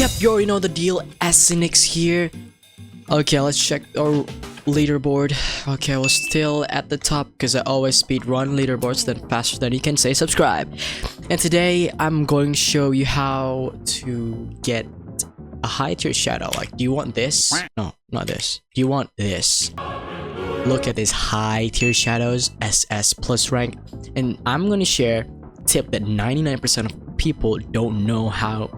Yep, you already know the deal. Snx here. Okay, let's check our leaderboard. Okay, we're still at the top because I always speedrun leaderboards then faster than you can say subscribe. And today I'm going to show you how to get a high tier shadow. Like, do you want this? No, not this. Do you want this? Look at these high tier shadows, SS plus rank. And I'm going to share a tip that 99% of people don't know how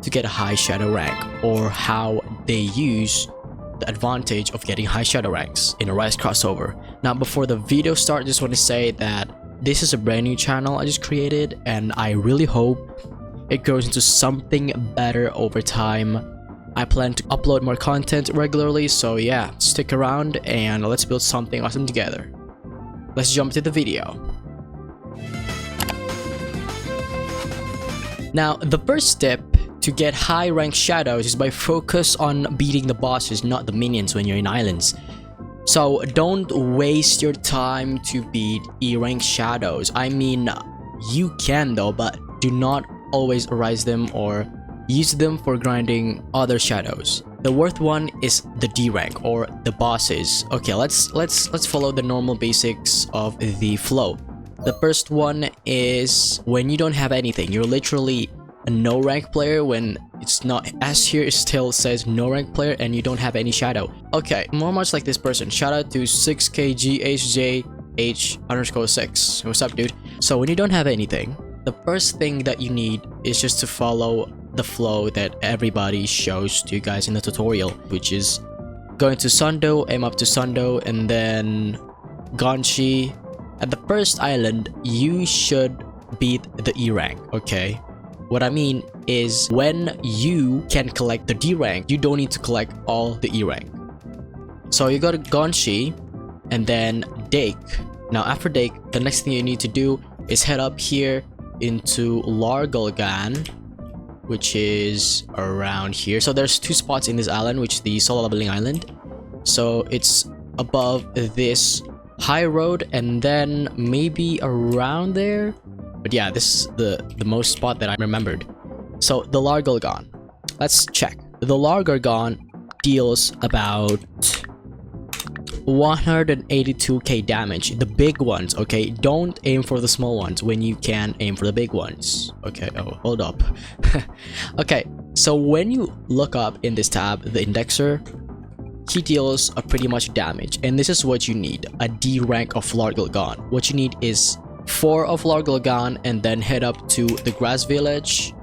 to get a high shadow rank, or how they use the advantage of getting high shadow ranks in a Rise crossover. Now, before the video starts, just want to say that this is a brand new channel I just created, and I really hope it grows into something better over time. I plan to upload more content regularly, so yeah, stick around and let's build something awesome together. Let's jump to the video. Now, the first step to get high rank shadows is by focus on beating the bosses, not the minions when you're in islands. So don't waste your time to beat E rank shadows. I mean, you can though, but do not always rise them or use them for grinding other shadows. The worst one is the D rank or the bosses. Okay, let's follow the normal basics of the flow. The first one is when you don't have anything. You're literally a no rank player. When it's not S here, it still says no rank player and you don't have any shadow. Okay, more much like this person. Shout out to 6kghjh_6. What's up, dude? So when you don't have anything, the first thing that you need is just to follow the flow that everybody shows to you guys in the tutorial, which is going to Sundo, aim up to Sundo, and then Ganshi. At the first island, you should beat the E rank, okay? What I mean is, when you can collect the D rank, you don't need to collect all the E rank. So you go to Ganshi and then Dake. Now after Dake, the next thing you need to do is head up here into Largolgan, which is around here. So there's two spots in this island, which is the solo leveling island. So it's above this high road and then maybe around there. But yeah, this is the most spot that I remembered. So the Largolgan, let's check. The Largolgan deals about 182k damage. The big ones, okay? Don't aim for the small ones when you can aim for the big ones. Okay, oh, hold up. Okay, so when you look up in this tab, the indexer, he deals a pretty much damage. And this is what you need, a D rank of Largolgan. What you need is 4 of Largolgan and then head up to the grass village,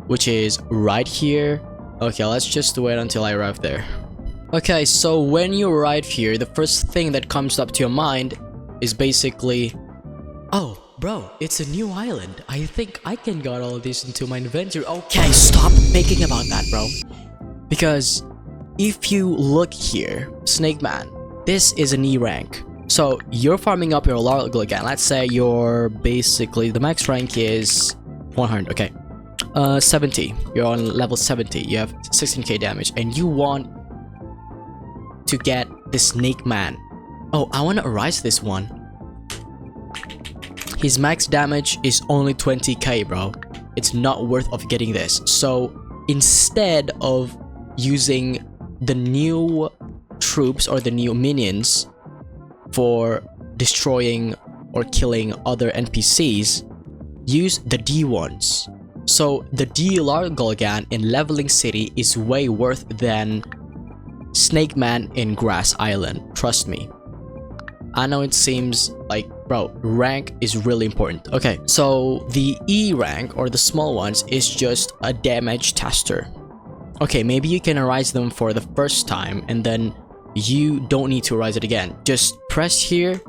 which is right here. Okay, let's just wait until I arrive there. Okay, so when you arrive here, the first thing that comes up to your mind is basically, oh bro, it's a new island. I think I can get all this into my inventory. Okay, stop thinking about that, bro. Because if you look here, Snake Man, this is an E rank. So you're farming up your Largolgan. Let's say you're basically, the max rank is 100. Okay, 70. You're on level 70. You have 16k damage, and you want to get the Snake Man. Oh, I want to arise this one. His max damage is only 20k, bro. It's not worth of getting this. So instead of using the new troops or the new minions for destroying or killing other NPCs, use the D ones. So the D Largolgan in Leveling City is way worth than Snake Man in Grass Island. Trust me. I know it seems like, bro, rank is really important. Okay, so the E rank or the small ones is just a damage tester. Okay, maybe you can arise them for the first time and then you don't need to arise it again. Just press here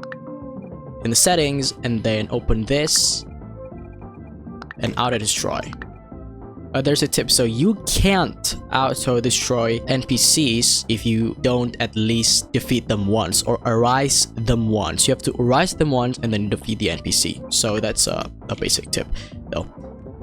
in the settings and then open this and auto destroy. There's a tip, so you can't auto destroy NPCs if you don't at least defeat them once or arise them once. You have to arise them once and then defeat the NPC. So that's a basic tip though.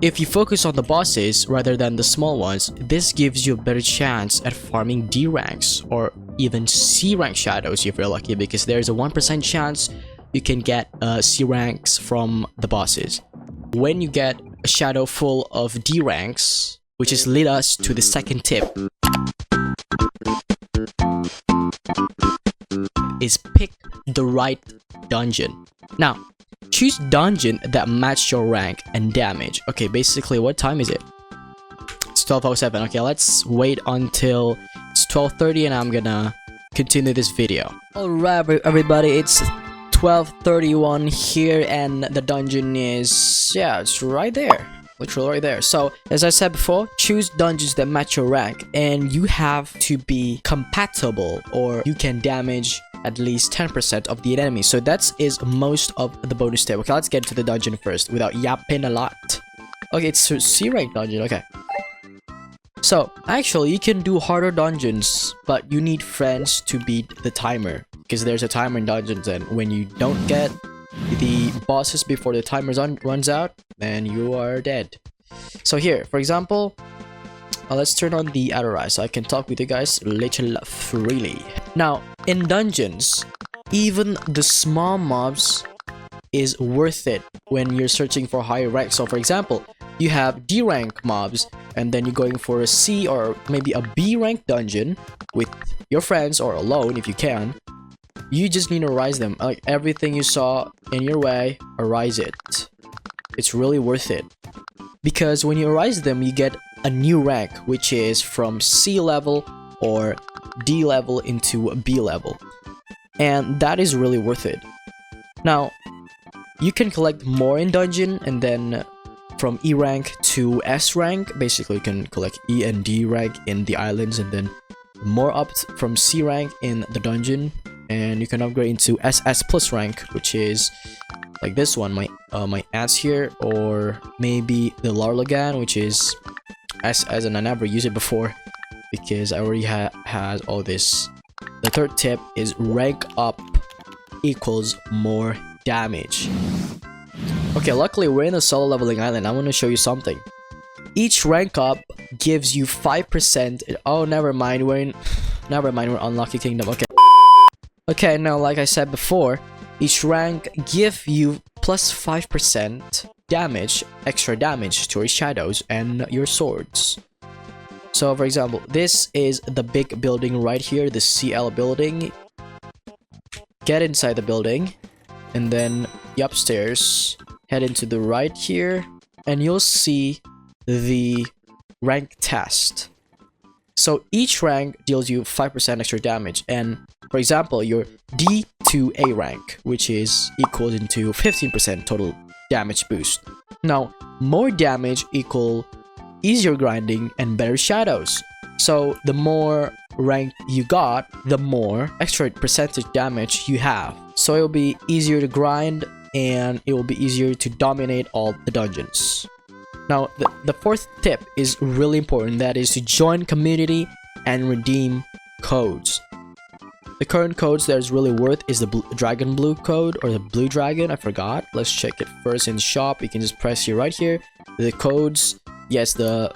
If you focus on the bosses rather than the small ones, this gives you a better chance at farming D ranks or even C rank shadows if you're lucky, because there's a 1% chance you can get C ranks from the bosses. When you get a shadow full of D ranks, which is lead us to the second tip, is pick the right dungeon. Now, choose dungeon that match your rank and damage. Okay, basically, what time is it? It's 12:07. Okay, let's wait until it's 12:30 and I'm gonna continue this video. Alright, everybody, it's 12:31 here and the dungeon is, yeah, it's right there. Literally right there. So, as I said before, choose dungeons that match your rank and you have to be compatible or you can damage at least 10% of the enemy. So that is most of the bonus tip. Okay, let's get to the dungeon first without yapping a lot. Okay, it's a C rank dungeon. Okay. So, actually, you can do harder dungeons, but you need friends to beat the timer. Because there's a timer in dungeons, and when you don't get the bosses before the timer runs out, then you are dead. So here, for example, let's turn on the auto rise so I can talk with you guys a little freely. Now, in dungeons, even the small mobs is worth it when you're searching for higher rank. So for example, you have D rank mobs and then you're going for a C or maybe a B rank dungeon with your friends or alone if you can. You just need to rise them. Like everything you saw in your way, arise it. It's really worth it. Because when you arise them, you get a new rank, which is from C level or D level into B level. And that is really worth it. Now, you can collect more in dungeon and then from E rank to S rank. Basically, you can collect E and D rank in the islands and then more up from C rank in the dungeon. And you can upgrade into SS plus rank, which is like this one, my ads here, or maybe the Larlagan, which is SS, and I never used it before because I already has all this. The third tip is rank up equals more damage. Okay, luckily we're in a solo leveling island. I want to show you something. Each rank up gives you 5%. Oh, never mind. We're Unlucky Kingdom. Okay. Okay, now like I said before, each rank give you plus 5% damage, extra damage to your shadows and your swords. So for example, this is the big building right here, the CL building. Get inside the building and then upstairs, head into the right here and you'll see the rank test. So each rank deals you 5% extra damage, and for example, your D to A rank, which is equals into 15% total damage boost. Now, more damage equal easier grinding and better shadows. So the more rank you got, the more extra percentage damage you have. So it'll be easier to grind and it will be easier to dominate all the dungeons. Now, the fourth tip is really important. That is to join community and redeem codes. The current codes that is really worth is the dragon blue code or the blue dragon. I forgot. Let's check it first in shop. You can just press here right here. The codes. Yes, the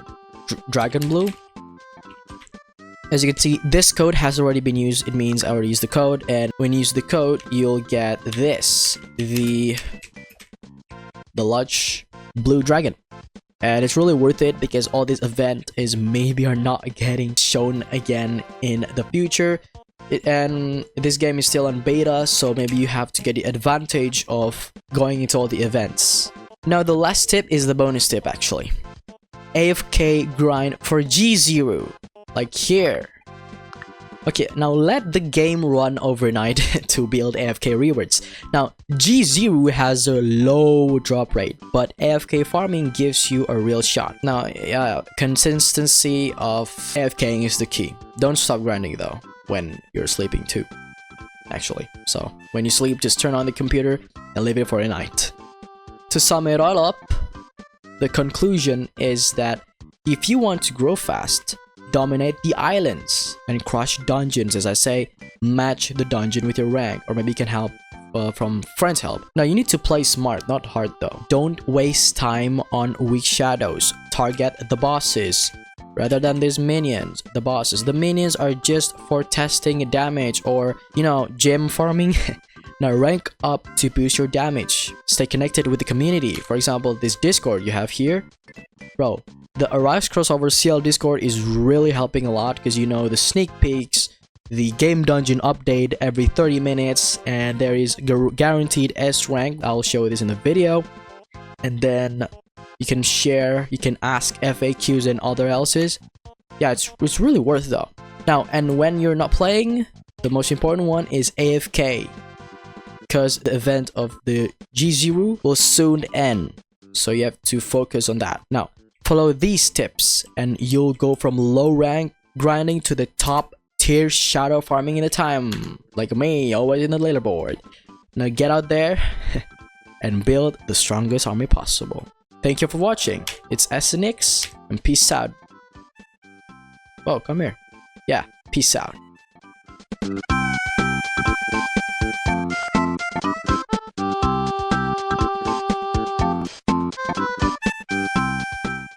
dragon blue. As you can see, this code has already been used. It means I already used the code. And when you use the code, you'll get this. The large blue dragon. And it's really worth it because all these events is maybe are not getting shown again in the future. And this game is still in beta, so maybe you have to get the advantage of going into all the events. Now the last tip is the bonus tip actually. AFK grind for G0, like here. Okay, now let the game run overnight to build AFK rewards. Now, G0 has a low drop rate, but AFK farming gives you a real shot. Now, yeah, consistency of AFKing is the key. Don't stop grinding though, when you're sleeping too, actually. So, when you sleep, just turn on the computer and leave it for a night. To sum it all up, the conclusion is that if you want to grow fast, dominate the islands and crush dungeons, as I say, match the dungeon with your rank, or maybe you can help from friends help. Now you need to play smart, not hard though. Don't waste time on weak shadows. Target the bosses rather than these minions. The bosses, the minions are just for testing damage or, you know, gem farming. Now rank up to boost your damage. Stay connected with the community. For example, this Discord you have here, bro. the Arise Crossover CL Discord is really helping a lot because you know the sneak peeks, the game dungeon update every 30 minutes, and there is guaranteed S rank. I'll show this in the video. And then you can share, you can ask FAQs and other else's. Yeah, it's really worth it though. Now, and when you're not playing, the most important one is AFK, because the event of the G0 will soon end. So you have to focus on that. Now, follow these tips and you'll go from low rank grinding to the top tier shadow farming in a time. Like me, always in the leaderboard. Now get out there and build the strongest army possible. Thank you for watching. It's SNX and peace out. Oh, come here. Yeah, peace out.